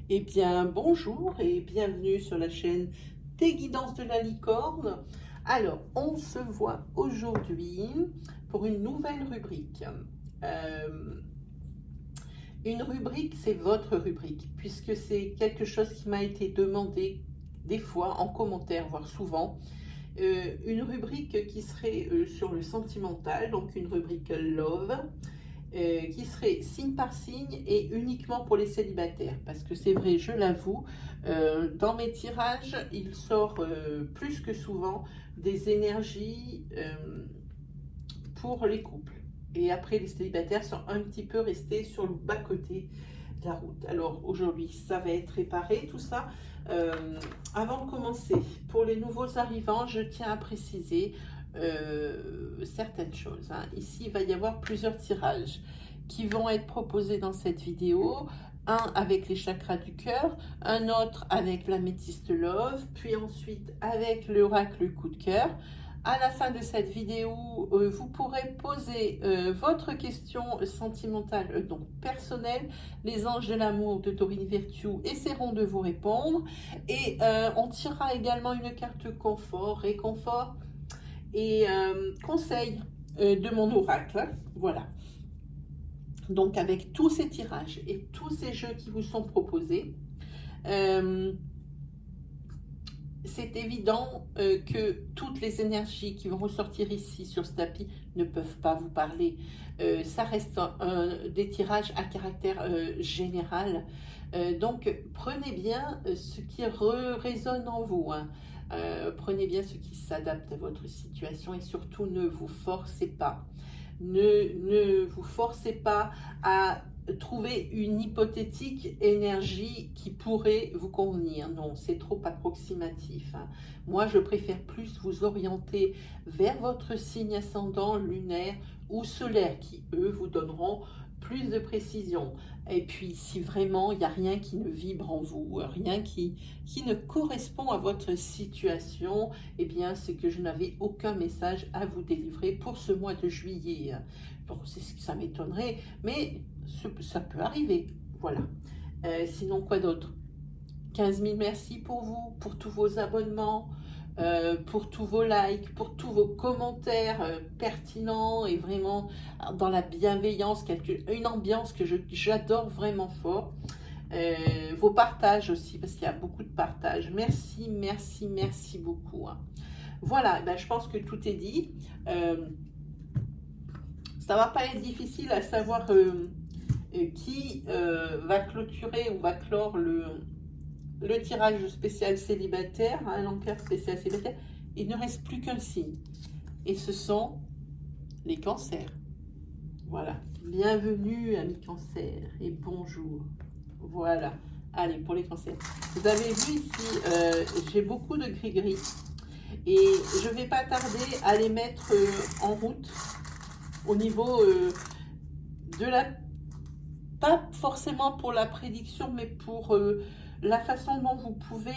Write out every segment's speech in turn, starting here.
Eh bien, bonjour et bienvenue sur la chaîne des guidances de la licorne. Alors, on se voit aujourd'hui pour une nouvelle rubrique. Euh, une rubrique, c'est votre rubrique, puisque c'est quelque chose qui m'a été demandé des fois en commentaire, voire souvent. Une rubrique qui serait sur le sentimental, donc une rubrique love. Qui serait signe par signe et uniquement pour les célibataires. Parce que c'est vrai, je l'avoue, dans mes tirages, il sort plus que souvent des énergies pour les couples. Et après, les célibataires sont un petit peu restés sur le bas-côté de la route. Alors aujourd'hui, ça va être réparé, tout ça. Avant de commencer, pour les nouveaux arrivants, je tiens à préciser certaines choses. Ici, il va y avoir plusieurs tirages qui vont être proposés dans cette vidéo. Un avec les chakras du cœur, un autre avec l'améthyste love, puis ensuite avec l'oracle coup de cœur. À la fin de cette vidéo, vous pourrez poser votre question sentimentale, donc personnelle. Les anges de l'amour de Dorine Virtue essaieront de vous répondre. Et on tirera également une carte confort, réconfort et conseil de mon oracle. Voilà. Donc avec tous ces tirages et tous ces jeux qui vous sont proposés, c'est évident que toutes les énergies qui vont ressortir ici sur ce tapis ne peuvent pas vous parler. Ça reste des tirages à caractère général. Donc prenez bien ce qui résonne en vous. Prenez bien ce qui s'adapte à votre situation et surtout ne vous forcez pas. Ne vous forcez pas à trouver une hypothétique énergie qui pourrait vous convenir. Non, c'est trop approximatif. Moi, je préfère plus vous orienter vers votre signe ascendant, lunaire ou solaire, qui, eux, vous donneront plus de précision. Et puis, si vraiment il n'y a rien qui ne vibre en vous, rien qui ne correspond à votre situation, eh bien, c'est que je n'avais aucun message à vous délivrer pour ce mois de juillet. Bon, c'est ce que ça m'étonnerait, mais ça peut arriver. Voilà. Sinon, quoi d'autre? 15 000 merci pour vous, pour tous vos abonnements, pour tous vos likes, pour tous vos commentaires pertinents et vraiment dans la bienveillance, une ambiance que j'adore vraiment fort. Vos partages aussi, parce qu'il y a beaucoup de partages. Merci, merci, merci beaucoup. Voilà, ben, je pense que tout est dit. Ça va pas être difficile à savoir qui va clôturer ou va clore le tirage spécial célibataire, l'encart spécial célibataire. Il ne reste plus qu'un signe. Et ce sont les cancers. Voilà. Bienvenue, amis cancers, et bonjour. Voilà. Allez, pour les cancers. Vous avez vu ici, j'ai beaucoup de gris-gris. Et je ne vais pas tarder à les mettre en route au niveau de la... Pas forcément pour la prédiction, mais pour la façon dont vous pouvez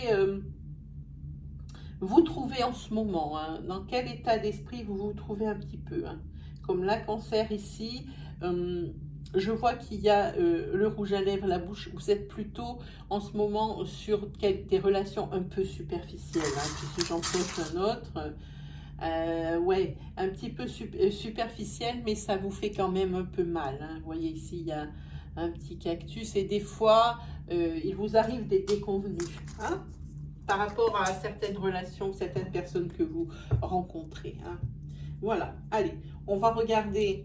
vous trouver en ce moment. Dans quel état d'esprit vous vous trouvez un petit peu. Comme la cancer ici, je vois qu'il y a le rouge à lèvres, la bouche. Vous êtes plutôt en ce moment sur des relations un peu superficielles. Puis si j'en pose un autre... ouais, un petit peu superficiel, mais ça vous fait quand même un peu mal. Vous voyez ici, il y a un petit cactus et des fois, il vous arrive des déconvenus par rapport à certaines relations, certaines personnes que vous rencontrez. Voilà, allez, on va regarder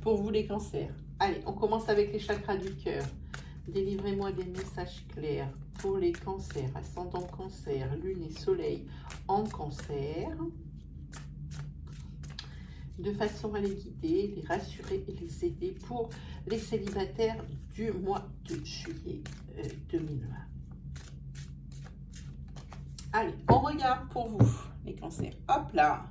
pour vous les cancers. Allez, on commence avec les chakras du cœur. Délivrez-moi des messages clairs pour les cancers, ascendant cancer, lune et soleil en cancer, de façon à les guider, les rassurer et les aider pour les célibataires du mois de juillet 2020. Allez, on regarde pour vous, les cancers. Hop là.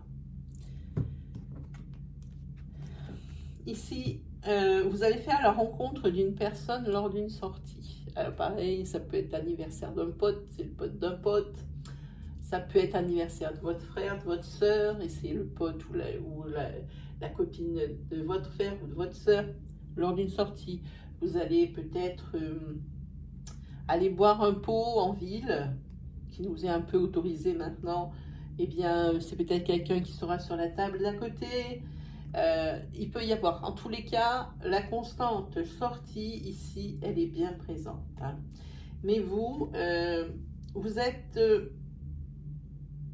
Ici, vous allez faire la rencontre d'une personne lors d'une sortie. Alors pareil, ça peut être l'anniversaire d'un pote, c'est le pote d'un pote. Ça peut être l'anniversaire de votre frère, de votre soeur, et c'est le pote ou la copine de votre frère ou de votre soeur lors d'une sortie. Vous allez peut-être aller boire un pot en ville, qui nous est un peu autorisé maintenant. Eh bien, c'est peut-être quelqu'un qui sera sur la table d'à côté. Il peut y avoir, en tous les cas, la constante sortie ici, elle est bien présente. Hein. Mais vous, vous êtes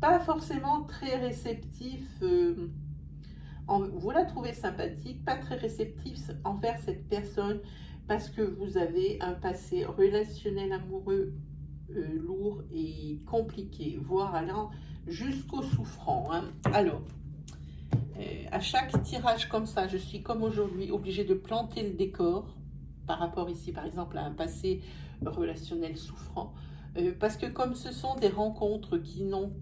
pas forcément très réceptif. Vous la trouvez sympathique, pas très réceptif envers cette personne parce que vous avez un passé relationnel amoureux lourd et compliqué, voire allant jusqu'au souffrant. Hein. Alors, à chaque tirage comme ça, je suis comme aujourd'hui obligée de planter le décor par rapport ici, par exemple, à un passé relationnel souffrant. Parce que comme ce sont des rencontres qui n'ont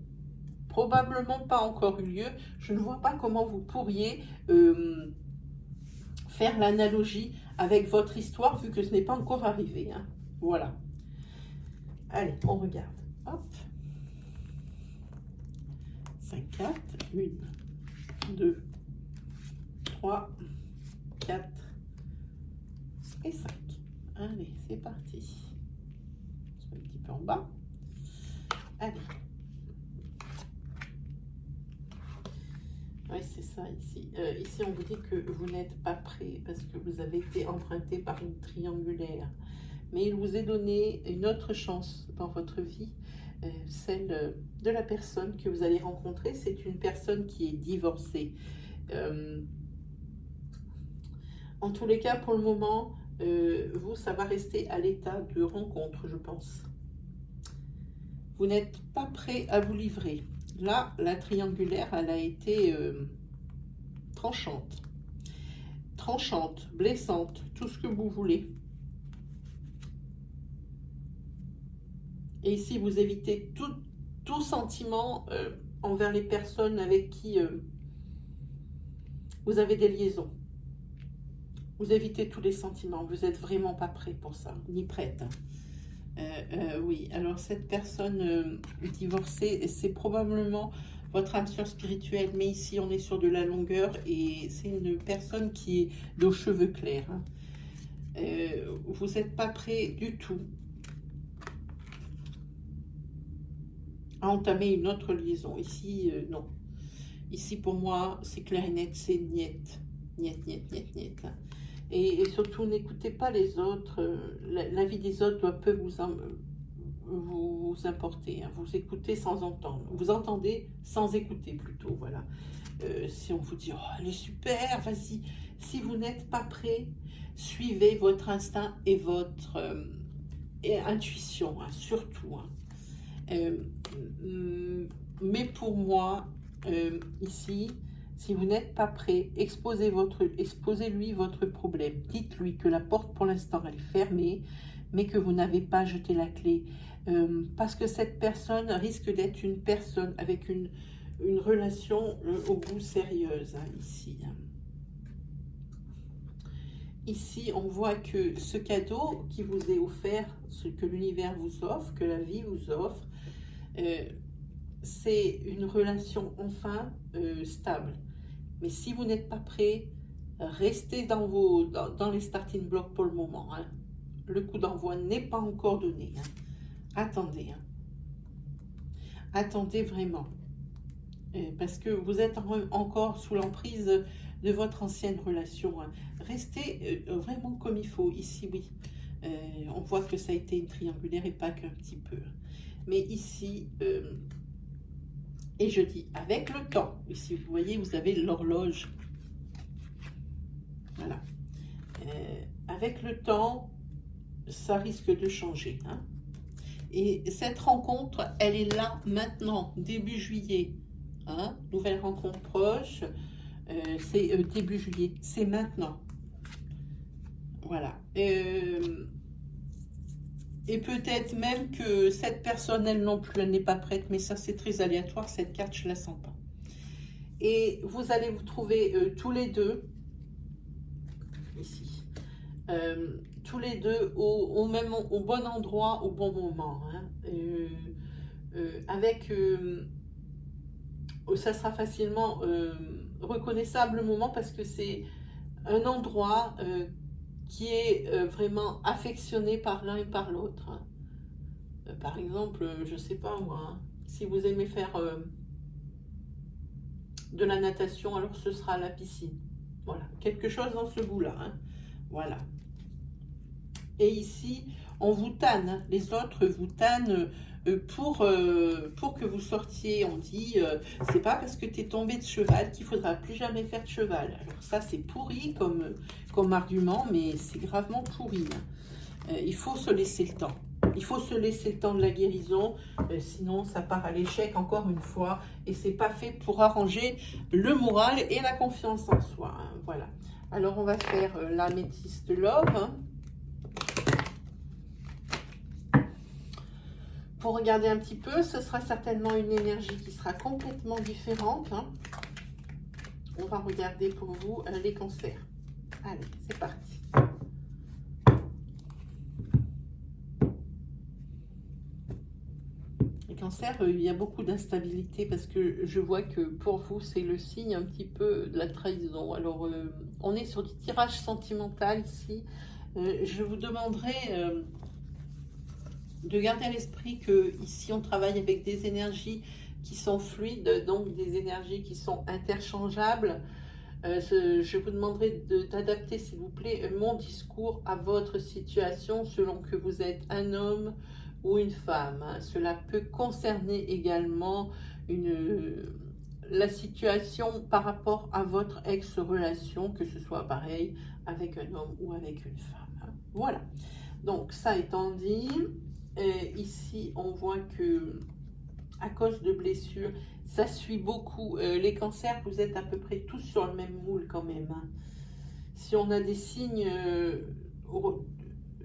probablement pas encore eu lieu, je ne vois pas comment vous pourriez faire l'analogie avec votre histoire vu que ce n'est pas encore arrivé. Hein. Voilà. Allez, on regarde. Hop. 5, 4, 1, 2, 3, 4 et 5. Allez, c'est parti. Un petit peu en bas. Allez. Oui, c'est ça ici. Ici, on vous dit que vous n'êtes pas prêt parce que vous avez été emprunté par une triangulaire. Mais il vous est donné une autre chance dans votre vie, celle de la personne que vous allez rencontrer. C'est une personne qui est divorcée. En tous les cas, pour le moment, vous, ça va rester à l'état de rencontre, je pense. Vous n'êtes pas prêt à vous livrer. Là, la triangulaire, elle a été tranchante. Tranchante, blessante, tout ce que vous voulez. Et ici, vous évitez tout sentiment envers les personnes avec qui vous avez des liaisons. Vous évitez tous les sentiments. Vous n'êtes vraiment pas prêt pour ça, ni prête. Oui, alors cette personne divorcée, c'est probablement votre âme sœur spirituelle, mais ici on est sur de la longueur et c'est une personne qui est aux cheveux clairs. Hein. Vous n'êtes pas prêt du tout à entamer une autre liaison. Ici, non. Ici, pour moi, c'est clair et net, c'est niet. Niet, niet, niet, niet. Et surtout, n'écoutez pas les autres. La vie des autres peut vous importer. Hein. Vous écoutez sans entendre. Vous entendez sans écouter plutôt. Voilà. Si on vous dit, oh, elle est super, vas-y. Si vous n'êtes pas prêt, suivez votre instinct et votre intuition, hein, surtout. Hein. Mais pour moi, ici, si vous n'êtes pas prêt, exposez-lui votre problème. Dites-lui que la porte pour l'instant elle est fermée, mais que vous n'avez pas jeté la clé. Parce que cette personne risque d'être une personne avec une relation au bout sérieuse, hein, ici. Ici, on voit que ce cadeau qui vous est offert, ce que l'univers vous offre, que la vie vous offre, c'est une relation enfin stable. Mais si vous n'êtes pas prêt, restez dans les starting blocks pour le moment. Hein. Le coup d'envoi n'est pas encore donné. Hein. Attendez. Hein. Attendez vraiment. Parce que vous êtes encore sous l'emprise de votre ancienne relation. Hein. Restez vraiment comme il faut. Ici, oui. On voit que ça a été une triangulaire et pas qu'un petit peu. Mais ici, et je dis avec le temps. Ici, vous voyez, vous avez l'horloge. Voilà. Avec le temps, ça risque de changer. Hein. Et cette rencontre, elle est là maintenant, début juillet. Hein. Nouvelle rencontre proche, c'est début juillet. C'est maintenant. Voilà. Et peut-être même que cette personne, elle non plus, elle n'est pas prête, mais ça c'est très aléatoire, cette carte, je ne la sens pas. Et vous allez vous trouver tous les deux, ici, tous les deux au bon endroit, au bon moment. Hein. Ça sera facilement reconnaissable le moment parce que c'est un endroit qui est vraiment affectionné par l'un et par l'autre. Hein. Par exemple, je sais pas moi, hein, si vous aimez faire de la natation, alors ce sera la piscine. Voilà, quelque chose dans ce goût-là. Hein. Voilà. Et ici, on vous tanne. Hein. Les autres vous tannent pour que vous sortiez. On dit, c'est pas parce que tu es tombé de cheval qu'il faudra plus jamais faire de cheval. Alors ça, c'est pourri comme argument, mais c'est gravement pourri. Hein. Il faut se laisser le temps. Il faut se laisser le temps de la guérison, sinon ça part à l'échec encore une fois. Et c'est pas fait pour arranger le moral et la confiance en soi. Hein. Voilà. Alors on va faire l'améthyste love. Hein. Pour regarder un petit peu, ce sera certainement une énergie qui sera complètement différente. Hein. On va regarder pour vous les cancers. Allez, c'est parti. Les cancers, il y a beaucoup d'instabilité parce que je vois que pour vous, c'est le signe un petit peu de la trahison. Alors, on est sur du tirage sentimental ici. Je vous demanderai de garder à l'esprit que ici on travaille avec des énergies qui sont fluides, donc des énergies qui sont interchangeables. Je vous demanderai d'adapter, s'il vous plaît, mon discours à votre situation selon que vous êtes un homme ou une femme. Hein. Cela peut concerner également la situation par rapport à votre ex-relation, que ce soit pareil avec un homme ou avec une femme. Hein. Voilà. Donc, ça étant dit, ici, on voit que à cause de blessures, ça suit beaucoup. Les cancers, vous êtes à peu près tous sur le même moule quand même. Hein. Si on a des signes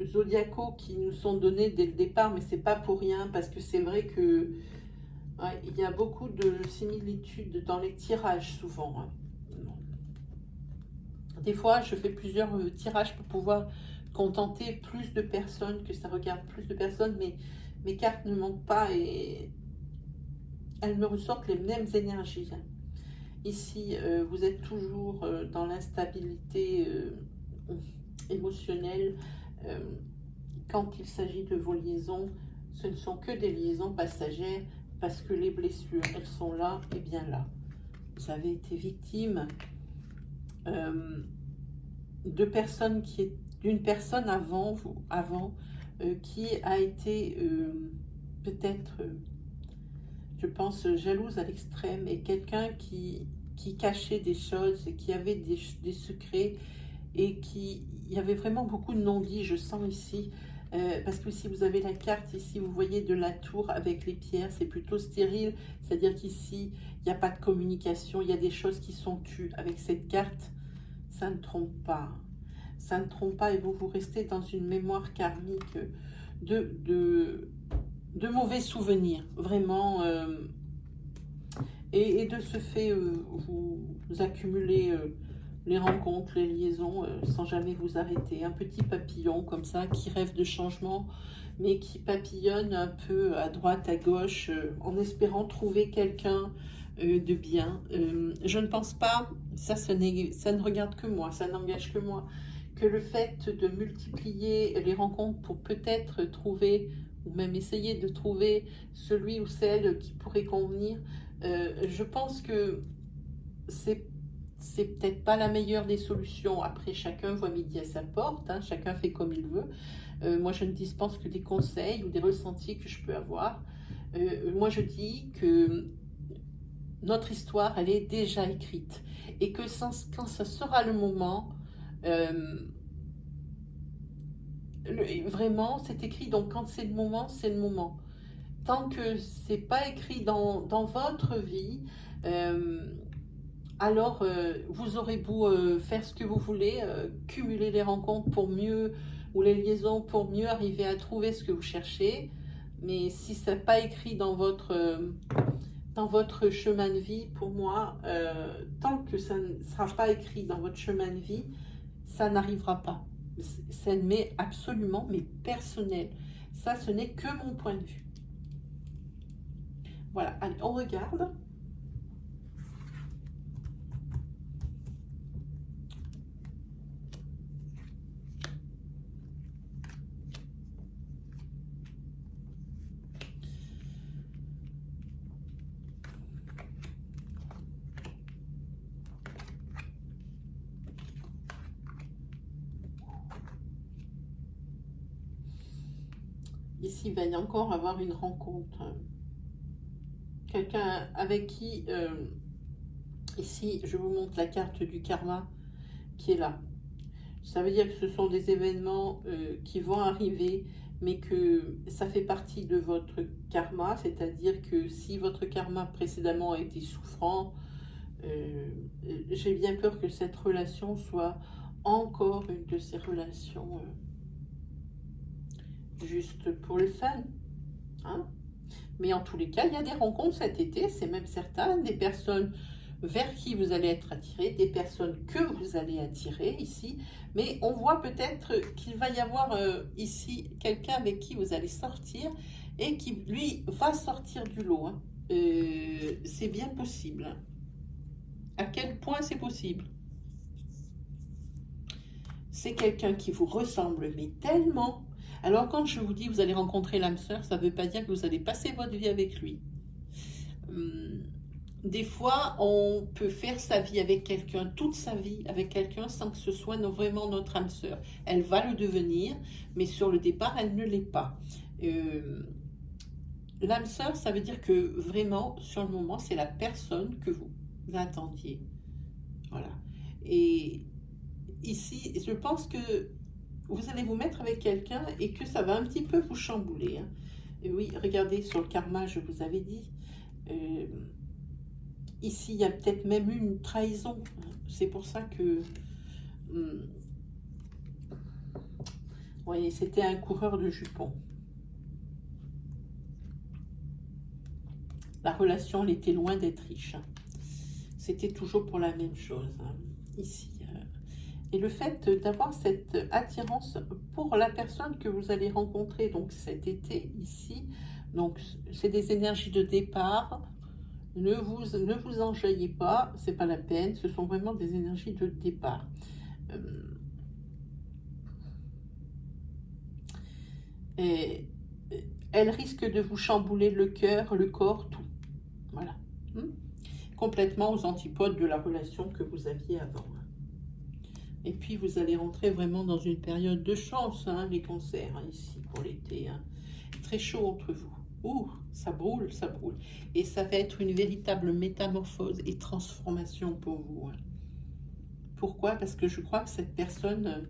zodiacaux qui nous sont donnés dès le départ, mais c'est pas pour rien, parce que c'est vrai que ouais, il y a beaucoup de similitudes dans les tirages souvent. Hein. Des fois, je fais plusieurs tirages pour pouvoir contenter plus de personnes, que ça regarde plus de personnes, mais mes cartes ne mentent pas et elles me ressortent les mêmes énergies. Ici, vous êtes toujours dans l'instabilité émotionnelle. Quand il s'agit de vos liaisons, ce ne sont que des liaisons passagères parce que les blessures, elles sont là et bien là. Vous avez été victime d'une personne avant vous, qui a été peut-être, je pense, jalouse à l'extrême et quelqu'un qui cachait des choses, qui avait des secrets et il y avait vraiment beaucoup de non-dits, je sens ici. Parce que si vous avez la carte ici, vous voyez de la tour avec les pierres, c'est plutôt stérile, c'est-à-dire qu'ici, il n'y a pas de communication, il y a des choses qui sont tues. Avec cette carte, ça ne trompe pas. Ça ne trompe pas et vous restez dans une mémoire karmique de mauvais souvenirs, vraiment. Et de ce fait, vous accumulez les rencontres, les liaisons, sans jamais vous arrêter. Un petit papillon comme ça qui rêve de changement, mais qui papillonne un peu à droite, à gauche, en espérant trouver quelqu'un de bien. Je ne pense pas, ça ne regarde que moi, ça n'engage que moi, que le fait de multiplier les rencontres pour peut-être trouver, ou même essayer de trouver celui ou celle qui pourrait convenir, je pense que c'est peut-être pas la meilleure des solutions. Après, chacun voit midi à sa porte, hein, chacun fait comme il veut. Moi, je ne dispense que des conseils ou des ressentis que je peux avoir. Moi, je dis que notre histoire, elle est déjà écrite. Et que quand ça sera le moment, vraiment, c'est écrit. Donc, quand c'est le moment, c'est le moment. Tant que c'est pas écrit dans votre vie, alors vous aurez beau faire ce que vous voulez, cumuler les rencontres pour mieux, ou les liaisons pour mieux arriver à trouver ce que vous cherchez, mais si ça n'est pas écrit dans votre chemin de vie, pour moi, tant que ça ne sera pas écrit dans votre chemin de vie, ça n'arrivera pas. Ça m'est absolument, mais personnel. Ça, ce n'est que mon point de vue. Voilà, allez, on regarde. Ici, il va y encore avoir une rencontre. Quelqu'un avec qui, ici, je vous montre la carte du karma qui est là. Ça veut dire que ce sont des événements qui vont arriver, mais que ça fait partie de votre karma, c'est-à-dire que si votre karma précédemment a été souffrant, j'ai bien peur que cette relation soit encore une de ces relations juste pour le fun. Hein? Mais en tous les cas, il y a des rencontres cet été, c'est même certain, des personnes vers qui vous allez être attiré, des personnes que vous allez attirer ici, mais on voit peut-être qu'il va y avoir ici quelqu'un avec qui vous allez sortir et qui, lui, va sortir du lot. Hein. C'est bien possible. Hein. À quel point c'est possible? C'est quelqu'un qui vous ressemble, mais tellement. Alors quand je vous dis que vous allez rencontrer l'âme sœur, ça ne veut pas dire que vous allez passer votre vie avec lui. Des fois, on peut faire sa vie avec quelqu'un, toute sa vie avec quelqu'un, sans que ce soit vraiment notre âme sœur. Elle va le devenir, mais sur le départ, elle ne l'est pas. L'âme sœur, ça veut dire que vraiment, sur le moment, c'est la personne que vous attendiez. Voilà. Et ici, je pense que vous allez vous mettre avec quelqu'un et que ça va un petit peu vous chambouler. Hein. Et oui, regardez, sur le karma, je vous avais dit... Ici, il y a peut-être même une trahison. C'est pour ça que... voyez, c'était un coureur de jupons. La relation, elle était loin d'être riche. C'était toujours pour la même chose. Ici. Et le fait d'avoir cette attirance pour la personne que vous allez rencontrer donc cet été, ici, donc c'est des énergies de départ. Ne vous enjaillez pas, c'est pas la peine, ce sont vraiment des énergies de départ. Et elle risque de vous chambouler le cœur, le corps, tout. Voilà. Complètement aux antipodes de la relation que vous aviez avant. Et puis vous allez rentrer vraiment dans une période de chance, hein, les cancers, hein, ici pour l'été. Hein. Très chaud entre vous. Ouh, ça brûle, ça brûle. Et ça va être une véritable métamorphose et transformation pour vous. Hein. Pourquoi? Parce que je crois que cette personne,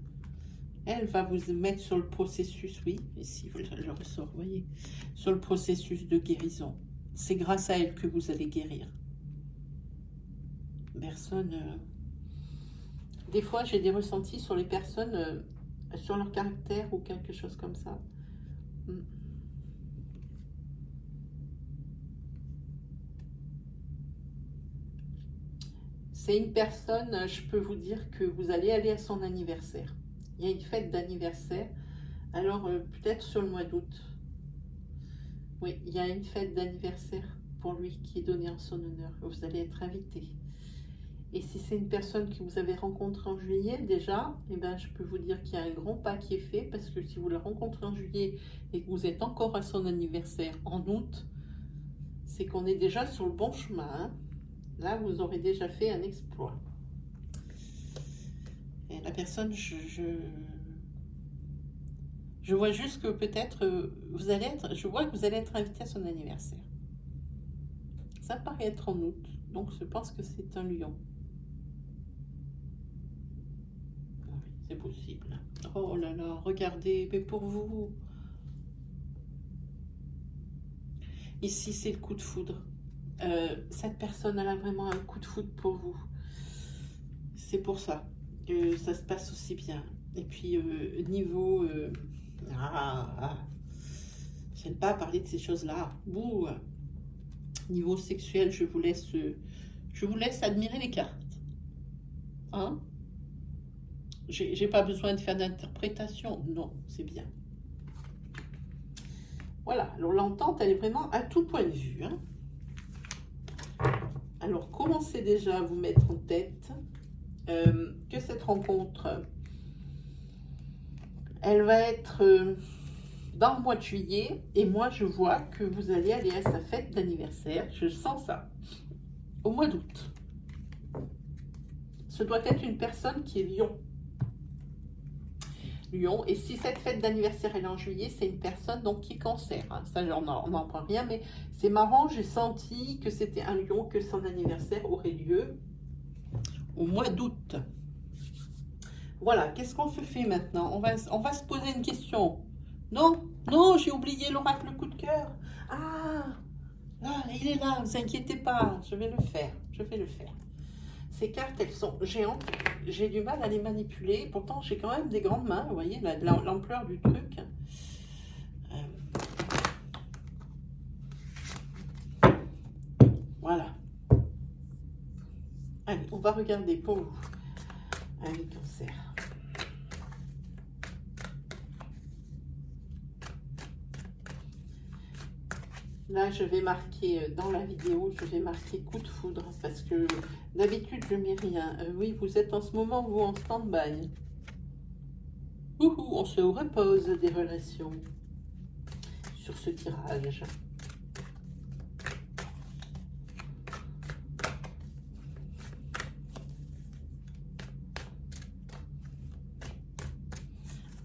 elle va vous mettre sur le processus, oui, ici je ressors, vous voyez, sur le processus de guérison. C'est grâce à elle que vous allez guérir. Personne... Des fois, j'ai des ressentis sur les personnes, sur leur caractère ou quelque chose comme ça. C'est une personne, je peux vous dire que vous allez aller à son anniversaire. Il y a une fête d'anniversaire, alors peut-être sur le mois d'août. Oui, il y a une fête d'anniversaire pour lui qui est donnée en son honneur. Vous allez être invité. Et si c'est une personne que vous avez rencontrée en juillet déjà, eh ben, je peux vous dire qu'il y a un grand pas qui est fait, parce que si vous la rencontrez en juillet et que vous êtes encore à son anniversaire en août, c'est qu'on est déjà sur le bon chemin. Hein. Là, vous aurez déjà fait un exploit. Et la personne, je vois juste que peut-être vous allez être, je vois que vous allez être invité à son anniversaire. Ça paraît être en août, donc je pense que c'est un lion. C'est possible. Oh là là, regardez, mais pour vous. Ici, c'est le coup de foudre. Cette personne, elle a vraiment un coup de foudre pour vous. C'est pour ça que ça se passe aussi bien. Et puis, niveau... j'aime pas parler de ces choses-là. Niveau sexuel, je vous laisse admirer les cartes. Hein? J'ai pas besoin de faire d'interprétation. Non, c'est bien. Voilà, alors l'entente, elle est vraiment à tout point de vue. Hein. Alors, commencez déjà à vous mettre en tête que cette rencontre, elle va être dans le mois de juillet. Et moi, je vois que vous allez aller à sa fête d'anniversaire. Je sens ça. Au mois d'août. Ce doit être une personne qui est lion. Lion. Et si cette fête d'anniversaire est en juillet, c'est une personne donc qui est Cancer. Hein. Ça, on n'en prend rien, mais c'est marrant, j'ai senti que c'était un Lion, que son anniversaire aurait lieu au mois d'août. Voilà, qu'est-ce qu'on se fait maintenant? On va se poser une question. Non, non, j'ai oublié l'oracle coup de cœur. Ah, là, il est là, ne vous inquiétez pas, je vais le faire, je vais le faire. Ces cartes, elles sont géantes, j'ai du mal à les manipuler, pourtant j'ai quand même des grandes mains, vous voyez, l'ampleur du truc. Voilà. Allez, on va regarder pour vous. Allez, Cancer. Là, je vais marquer dans la vidéo, je vais marquer coup de foudre parce que d'habitude, je mets rien. Oui, vous êtes en ce moment, vous, en stand-by. On se repose des relations sur ce tirage.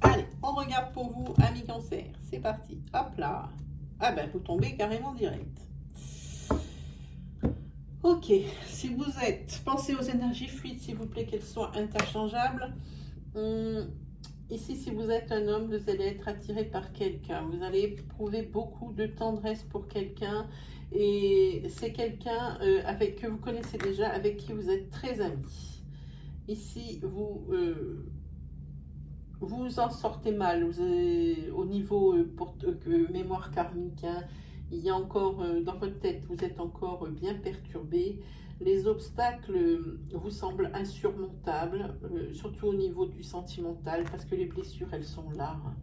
Allez, on regarde pour vous, amis Cancer. C'est parti. Hop là. Ah ben, vous tombez carrément direct. Ok, si vous êtes, pensez aux énergies fluides, s'il vous plaît, qu'elles soient interchangeables. Ici, si vous êtes un homme, vous allez être attiré par quelqu'un. Vous allez éprouver beaucoup de tendresse pour quelqu'un. Et c'est quelqu'un que vous connaissez déjà, avec qui vous êtes très amis. Ici, vous en sortez mal. Vous avez, au niveau mémoire karmique, hein, il y a encore dans votre tête, vous êtes encore bien perturbé. Les obstacles vous semblent insurmontables, surtout au niveau du sentimental, parce que les blessures, elles sont là. Hein.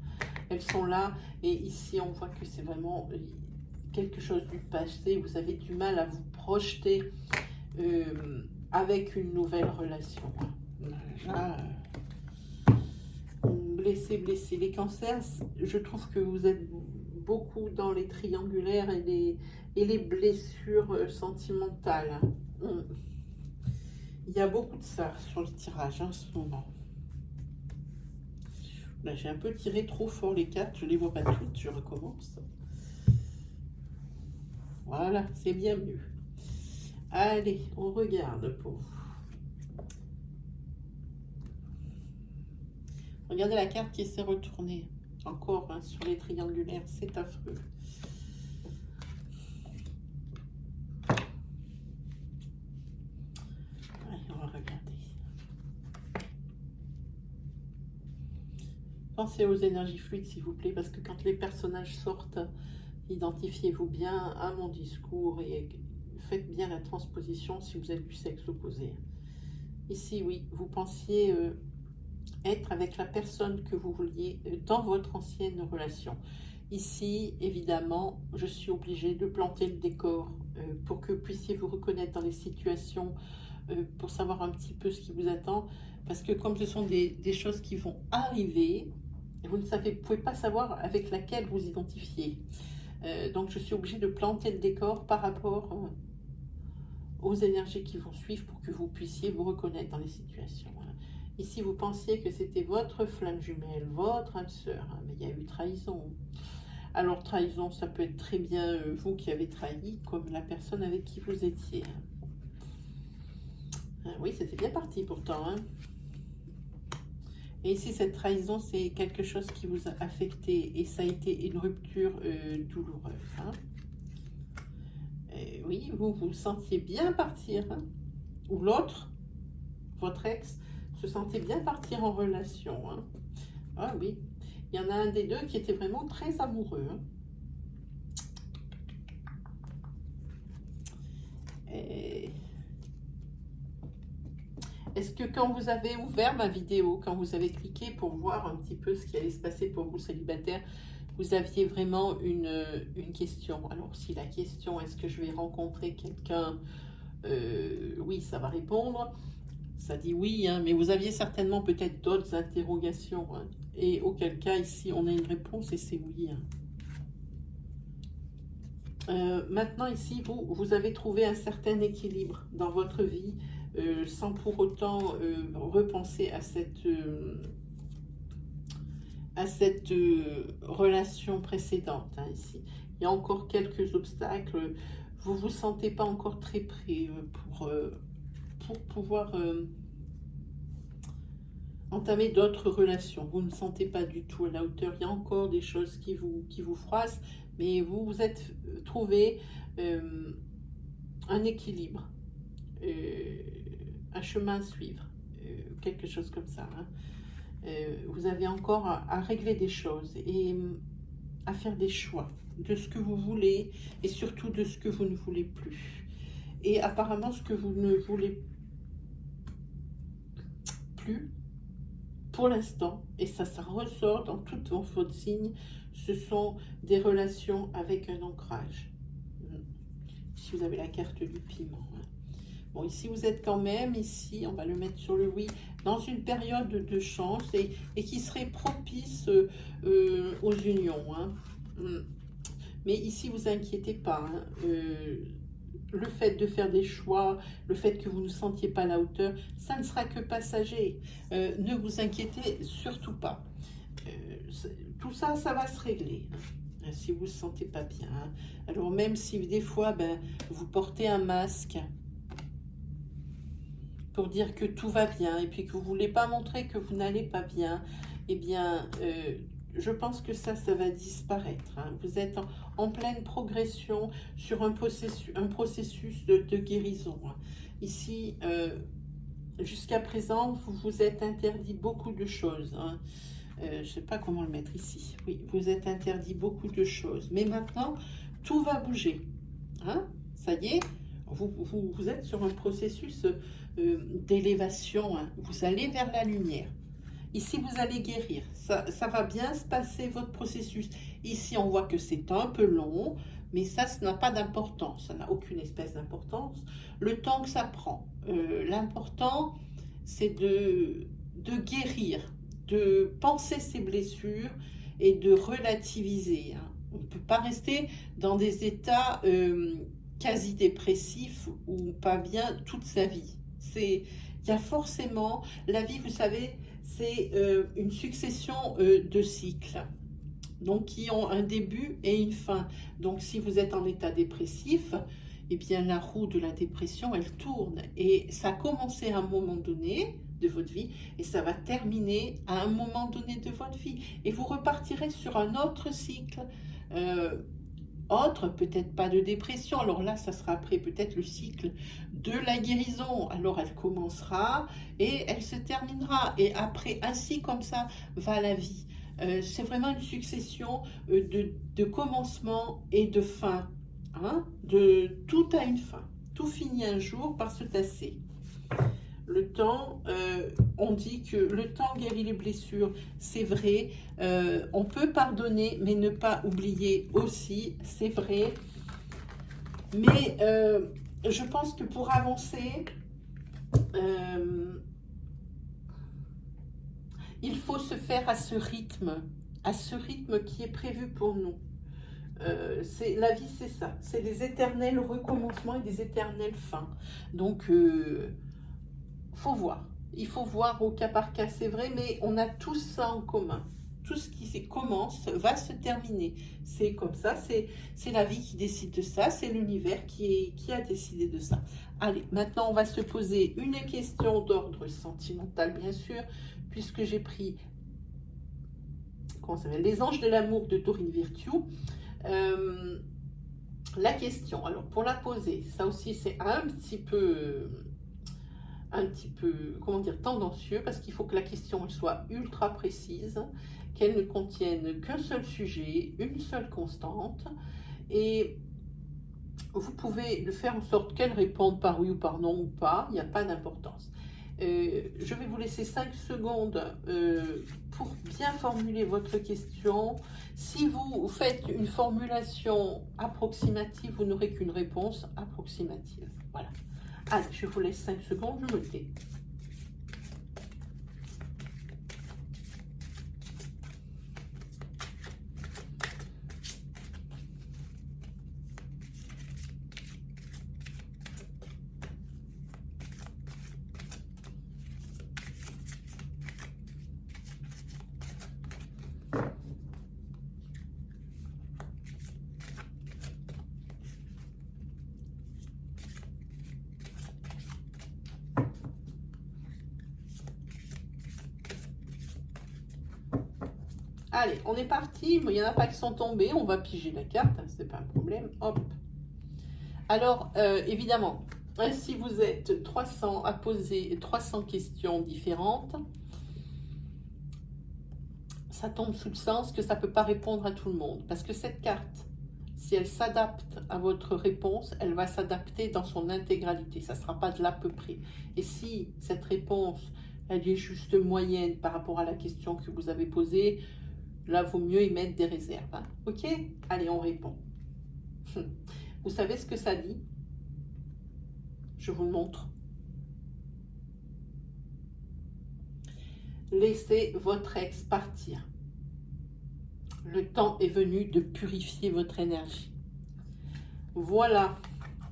Elles sont là, et ici, on voit que c'est vraiment quelque chose du passé. Vous avez du mal à vous projeter avec une nouvelle relation. Là, blessé. Les cancers, je trouve que vous êtes beaucoup dans les triangulaires et les blessures sentimentales. Il y a beaucoup de ça sur le tirage en ce moment. Là, j'ai un peu tiré trop fort les cartes, je ne les vois pas toutes, je recommence. Voilà, c'est bien mieux. Allez, on regarde pour vous. Regardez la carte qui s'est retournée. Encore hein, sur les triangulaires, c'est affreux. Allez, on va regarder. Pensez aux énergies fluides, s'il vous plaît, parce que quand les personnages sortent, identifiez-vous bien à mon discours et faites bien la transposition si vous êtes du sexe opposé. Ici, oui, vous pensiez être avec la personne que vous vouliez dans votre ancienne relation. Ici, évidemment, je suis obligée de planter le décor pour que vous puissiez vous reconnaître dans les situations, pour savoir un petit peu ce qui vous attend. Parce que comme ce sont des choses qui vont arriver, vous ne pouvez pas savoir avec laquelle vous identifiez. Donc, je suis obligée de planter le décor par rapport aux énergies qui vont suivre pour que vous puissiez vous reconnaître dans les situations. Ici, vous pensiez que c'était votre flamme jumelle, votre âme sœur, hein, mais il y a eu trahison. Alors, trahison, ça peut être très bien vous qui avez trahi, comme la personne avec qui vous étiez. Oui, c'était bien parti pourtant. Hein. Et ici, cette trahison, c'est quelque chose qui vous a affecté et ça a été une rupture douloureuse. Hein. Oui, vous vous sentiez bien partir. Hein. Ou l'autre, votre ex, se sentait bien partir en relation. Hein. Ah oui, il y en a un des deux qui était vraiment très amoureux. Hein. Est-ce que quand vous avez ouvert ma vidéo, quand vous avez cliqué pour voir un petit peu ce qui allait se passer pour vous célibataires, vous aviez vraiment une question? Alors si la question, est-ce que je vais rencontrer quelqu'un? Oui, ça va répondre. Ça dit oui, hein, mais vous aviez certainement peut-être d'autres interrogations. Hein, et auquel cas, ici, on a une réponse et c'est oui. Hein. Maintenant, ici, vous avez trouvé un certain équilibre dans votre vie sans pour autant repenser à cette à cette relation précédente, hein, ici. Il y a encore quelques obstacles. Vous ne vous sentez pas encore très prêt pour pouvoir entamer d'autres relations. Vous ne sentez pas du tout à la hauteur. Il y a encore des choses qui vous froissent, mais vous vous êtes trouvé un équilibre, un chemin à suivre, quelque chose comme ça. Hein. Vous avez encore à régler des choses et à faire des choix de ce que vous voulez et surtout de ce que vous ne voulez plus. Et apparemment, ce que vous ne voulez plus, pour l'instant, et ça ressort dans toutes vos signes, ce sont des relations avec un ancrage. Ici, vous avez la carte du piment. Bon, ici, vous êtes quand même, ici, on va le mettre sur le oui, dans une période de chance et qui serait propice aux unions. Hein. Mais ici, vous inquiétez pas. Hein. Le fait de faire des choix, le fait que vous ne sentiez pas la hauteur, ça ne sera que passager. Ne vous inquiétez surtout pas. Tout ça, ça va se régler. Hein, si vous ne vous sentez pas bien. Hein. Alors même si des fois, vous portez un masque pour dire que tout va bien et puis que vous ne voulez pas montrer que vous n'allez pas bien, eh bien, je pense que ça va disparaître. Hein. Vous êtes en pleine progression sur un processus de guérison. Hein. Ici, jusqu'à présent, vous vous êtes interdit beaucoup de choses. Hein. Je ne sais pas comment le mettre ici. Oui, vous êtes interdit beaucoup de choses. Mais maintenant, tout va bouger. Hein. Ça y est, vous êtes sur un processus d'élévation. Hein. Vous allez vers la lumière. Ici, vous allez guérir. Ça va bien se passer, votre processus. Ici, on voit que c'est un peu long, mais ça n'a pas d'importance. Ça n'a aucune espèce d'importance. Le temps que ça prend. L'important, c'est de guérir, de penser ses blessures et de relativiser. Hein. On ne peut pas rester dans des états quasi dépressifs ou pas bien toute sa vie. Il y a forcément, la vie, vous savez, c'est une succession de cycles, donc qui ont un début et une fin. Donc si vous êtes en état dépressif, eh bien la roue de la dépression, elle tourne. Et ça a commencé à un moment donné de votre vie et ça va terminer à un moment donné de votre vie. Et vous repartirez sur un autre cycle. Peut-être pas de dépression, alors là ça sera après peut-être le cycle de la guérison, alors elle commencera et elle se terminera et après ainsi comme ça va la vie. C'est vraiment une succession de commencement et de fin, hein? Tout a une fin, tout finit un jour par se tasser. Le temps, on dit que le temps guérit les blessures, c'est vrai. On peut pardonner, mais ne pas oublier aussi, c'est vrai. Mais je pense que pour avancer, il faut se faire à ce rythme qui est prévu pour nous. La vie, c'est ça. C'est des éternels recommencements et des éternelles fins. Donc, faut voir. Il faut voir au cas par cas, c'est vrai, mais on a tout ça en commun. Tout ce qui commence va se terminer. C'est comme ça, c'est la vie qui décide de ça, c'est l'univers qui a décidé de ça. Allez, maintenant on va se poser une question d'ordre sentimental, bien sûr, puisque j'ai pris les anges de l'amour de Dorine Virtue. La question, alors pour la poser, ça aussi c'est un petit peu, comment dire, tendancieux, parce qu'il faut que la question soit ultra précise, qu'elle ne contienne qu'un seul sujet, une seule constante, et vous pouvez faire en sorte qu'elle réponde par oui ou par non ou pas, il n'y a pas d'importance. Je vais vous laisser 5 secondes pour bien formuler votre question. Si vous faites une formulation approximative, vous n'aurez qu'une réponse approximative. Voilà. Allez, je vous laisse 5 secondes, je me tais. Allez, on est parti. Il n'y en a pas qui sont tombés. On va piger la carte, hein, c'est pas un problème. Hop. Alors, évidemment, si vous êtes 300 à poser 300 questions différentes, ça tombe sous le sens que ça ne peut pas répondre à tout le monde. Parce que cette carte, si elle s'adapte à votre réponse, elle va s'adapter dans son intégralité. Ça ne sera pas de l'à peu près. Et si cette réponse, elle est juste moyenne par rapport à la question que vous avez posée, là, vaut mieux y mettre des réserves. Hein. Ok? Allez, on répond. Vous savez ce que ça dit? Je vous le montre. Laissez votre ex partir. Le temps est venu de purifier votre énergie. Voilà.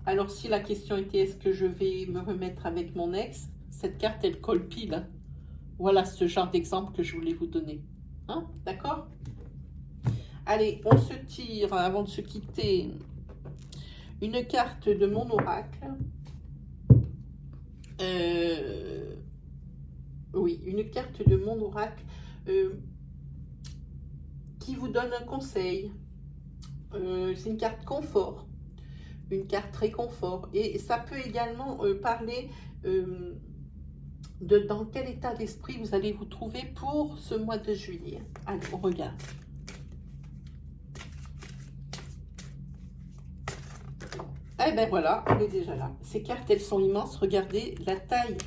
Alors, si la question était est-ce que je vais me remettre avec mon ex, cette carte, elle colle pile. Hein. Voilà ce genre d'exemple que je voulais vous donner. Hein? D'accord? Allez, on se tire, avant de se quitter, une carte de mon oracle. Oui, une carte de mon oracle qui vous donne un conseil. C'est une carte confort, une carte réconfort. Et ça peut également parler de dans quel état d'esprit vous allez vous trouver pour ce mois de juillet. Allez, on regarde. Eh ben voilà, on est déjà là. Ces cartes, elles sont immenses. Regardez la taille.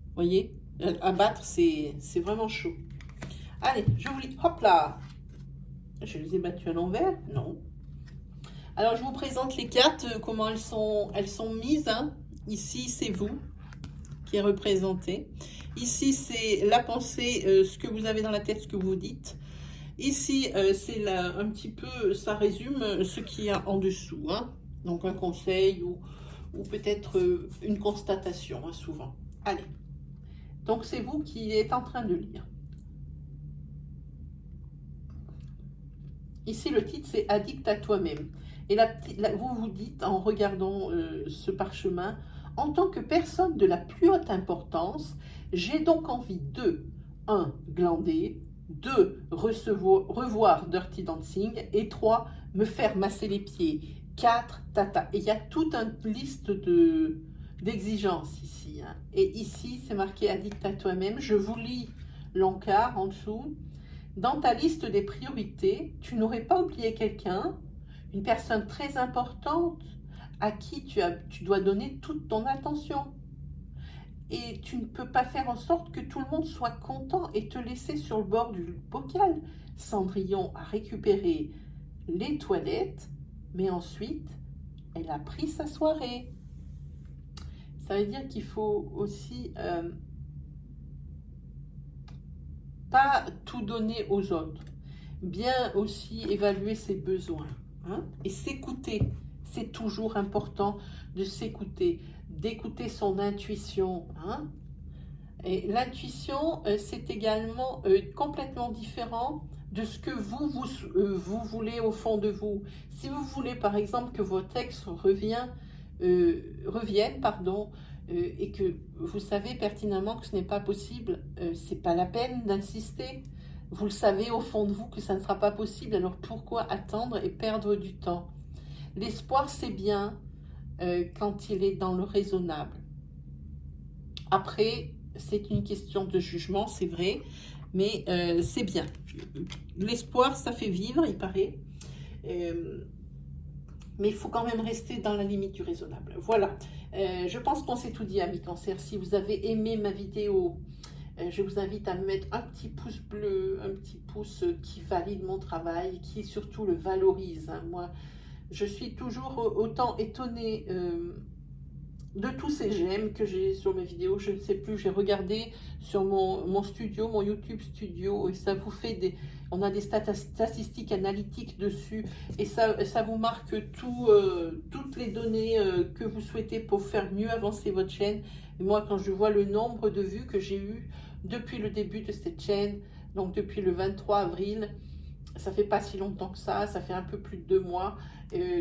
Vous voyez, à battre, c'est vraiment chaud. Allez, je vous lis. Hop là. Je les ai battues à l'envers? Non. Alors, je vous présente les cartes, comment elles sont mises. Hein. Ici, c'est vous qui est représenté. Ici, c'est la pensée, ce que vous avez dans la tête, ce que vous dites. Ici, c'est un petit peu, ça résume ce qu'il y a en dessous. Hein. Donc, un conseil ou peut-être une constatation, hein, souvent. Allez. Donc, c'est vous qui êtes en train de lire. Ici, le titre, c'est « Addict à toi-même ». Et vous vous dites, en regardant ce parchemin, « En tant que personne de la plus haute importance, j'ai donc envie de 1. Glander, 2. Revoir Dirty Dancing et 3. Me faire masser les pieds, 4. Tata ». Et il y a toute une liste d'exigences ici. Hein. Et ici, c'est marqué « Addict à toi-même ». Je vous lis l'encart en dessous. Dans ta liste des priorités, tu n'aurais pas oublié quelqu'un, une personne très importante à qui tu dois donner toute ton attention. Et tu ne peux pas faire en sorte que tout le monde soit content et te laisser sur le bord du bocal. Cendrillon a récupéré les toilettes, mais ensuite, elle a pris sa soirée. Ça veut dire qu'il faut aussi pas tout donner aux autres. Bien aussi évaluer ses besoins. Hein, et s'écouter. C'est toujours important de s'écouter, d'écouter son intuition. Hein. Et l'intuition, c'est également complètement différent de ce que vous voulez au fond de vous. Si vous voulez, par exemple, que votre ex revienne, et que vous savez pertinemment que ce n'est pas possible, c'est pas la peine d'insister. Vous le savez au fond de vous que ça ne sera pas possible, alors pourquoi attendre et perdre du temps? L'espoir, c'est bien quand il est dans le raisonnable. Après, c'est une question de jugement, c'est vrai, mais c'est bien. L'espoir, ça fait vivre, il paraît. Mais il faut quand même rester dans la limite du raisonnable. Voilà, je pense qu'on s'est tout dit, amis Cancer. Si vous avez aimé ma vidéo, je vous invite à me mettre un petit pouce bleu, un petit pouce qui valide mon travail, qui surtout le valorise. Hein. Moi, je suis toujours autant étonnée de tous ces j'aime que j'ai sur mes vidéos. Je ne sais plus, j'ai regardé sur mon studio, mon YouTube studio, et ça vous fait on a des statistiques analytiques dessus, et ça vous marque toutes les données que vous souhaitez pour faire mieux avancer votre chaîne. Et moi, quand je vois le nombre de vues que j'ai eu depuis le début de cette chaîne, donc depuis le 23 avril, ça fait pas si longtemps que ça fait un peu plus de 2 mois,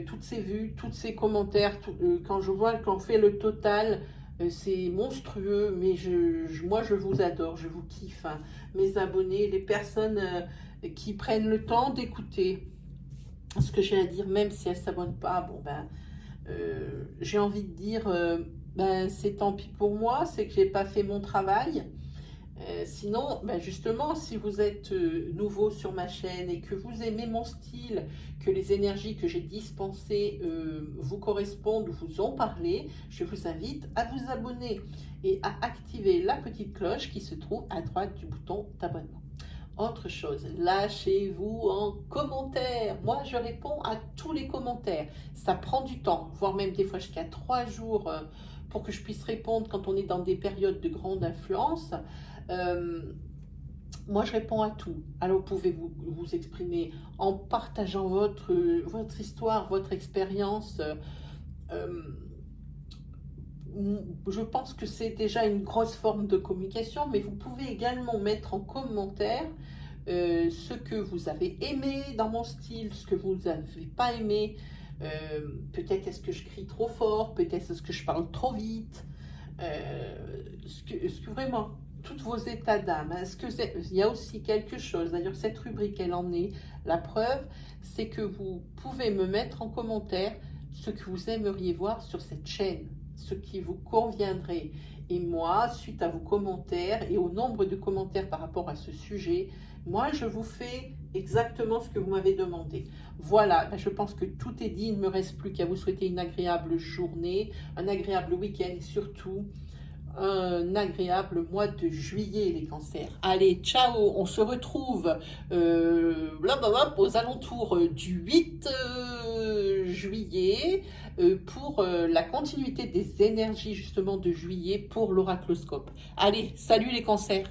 toutes ces vues, tous ces commentaires, quand je vois qu'on fait le total, C'est monstrueux, mais moi je vous adore, je vous kiffe, hein. Mes abonnés, les personnes qui prennent le temps d'écouter ce que j'ai à dire, même si elles ne s'abonnent pas, bon ben, j'ai envie de dire, ben, c'est tant pis pour moi, c'est que j'ai pas fait mon travail. Sinon, ben justement, si vous êtes nouveau sur ma chaîne et que vous aimez mon style, que les énergies que j'ai dispensées vous correspondent ou vous ont parlé, je vous invite à vous abonner et à activer la petite cloche qui se trouve à droite du bouton d'abonnement. Autre chose, lâchez-vous en commentaire. Moi, je réponds à tous les commentaires. Ça prend du temps, voire même des fois jusqu'à 3 jours pour que je puisse répondre quand on est dans des périodes de grande influence. Moi, je réponds à tout. Alors, vous pouvez vous exprimer en partageant votre histoire, votre expérience. Euh, je pense que c'est déjà une grosse forme de communication, mais vous pouvez également mettre en commentaire ce que vous avez aimé dans mon style, ce que vous n'avez pas aimé. Peut-être est-ce que je crie trop fort, peut-être est-ce que je parle trop vite. Est-ce que vraiment, tous vos états d'âme, est-ce que il y a aussi quelque chose, d'ailleurs cette rubrique elle en est la preuve, c'est que vous pouvez me mettre en commentaire ce que vous aimeriez voir sur cette chaîne, ce qui vous conviendrait. Et moi, suite à vos commentaires et au nombre de commentaires par rapport à ce sujet, moi je vous fais exactement ce que vous m'avez demandé. Voilà, je pense que tout est dit, il ne me reste plus qu'à vous souhaiter une agréable journée, un agréable week-end et surtout un agréable mois de juillet, les cancers. Allez, ciao, on se retrouve aux alentours du 8 juillet pour la continuité des énergies justement de juillet pour l'oracloscope. Allez, salut les cancers.